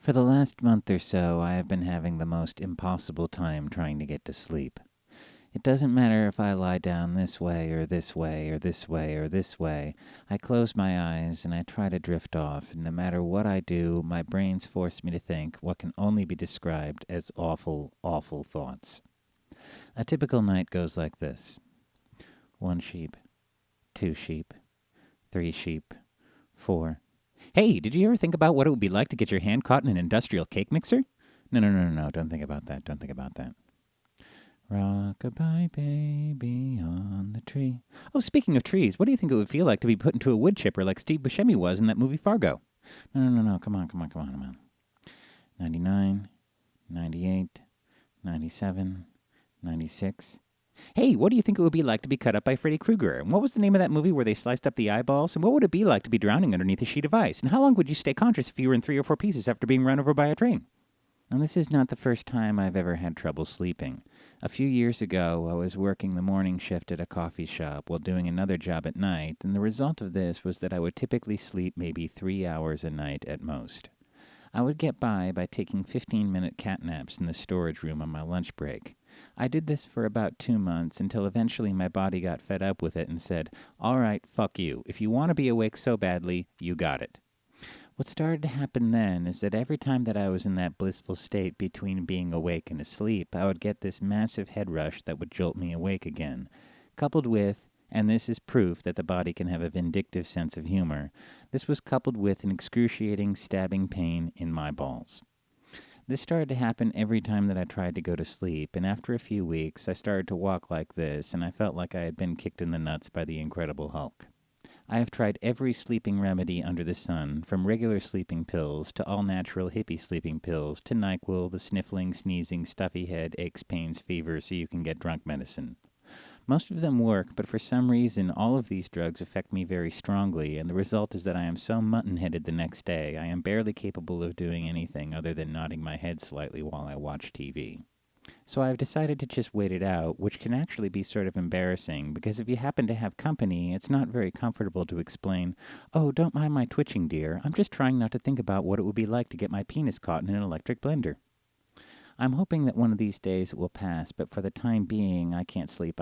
For the last month or so, I have been having the most impossible time trying to get to sleep. It doesn't matter if I lie down this way or this way or this way or this way. I close my eyes and I try to drift off, and no matter what I do, my brains force me to think what can only be described as awful, awful thoughts. A typical night goes like this: one sheep, two sheep, three sheep, four. Hey, did you ever think about what it would be like to get your hand caught in an industrial cake mixer? No. Don't think about that. Don't think about that. Rock-a-bye baby on the tree. Oh, speaking of trees, what do you think it would feel like to be put into a wood chipper like Steve Buscemi was in that movie Fargo? No. Come on. 99, 98, 97, 96. Hey, what do you think it would be like to be cut up by Freddy Krueger? And what was the name of that movie where they sliced up the eyeballs? And what would it be like to be drowning underneath a sheet of ice? And how long would you stay conscious if you were in 3 or 4 pieces after being run over by a train? And this is not the first time I've ever had trouble sleeping. A few years ago, I was working the morning shift at a coffee shop while doing another job at night, and the result of this was that I would typically sleep maybe 3 hours a night at most. I would get by taking 15-minute cat naps in the storage room on my lunch break. I did this for about 2 months until eventually my body got fed up with it and said, "All right, fuck you. If you want to be awake so badly, you got it." What started to happen then is that every time that I was in that blissful state between being awake and asleep, I would get this massive head rush that would jolt me awake again, coupled with, and this is proof that the body can have a vindictive sense of humor, this was coupled with an excruciating stabbing pain in my balls. This started to happen every time that I tried to go to sleep, and after a few weeks, I started to walk like this, and I felt like I had been kicked in the nuts by the Incredible Hulk. I have tried every sleeping remedy under the sun, from regular sleeping pills to all-natural hippie sleeping pills to NyQuil, the sniffling, sneezing, stuffy head, aches, pains, fever, so you can get drunk medicine. Most of them work, but for some reason all of these drugs affect me very strongly, and the result is that I am so mutton-headed the next day I am barely capable of doing anything other than nodding my head slightly while I watch TV. So I've decided to just wait it out, which can actually be sort of embarrassing, because if you happen to have company, it's not very comfortable to explain, "Oh, don't mind my twitching, dear. I'm just trying not to think about what it would be like to get my penis caught in an electric blender." I'm hoping that one of these days it will pass, but for the time being, I can't sleep.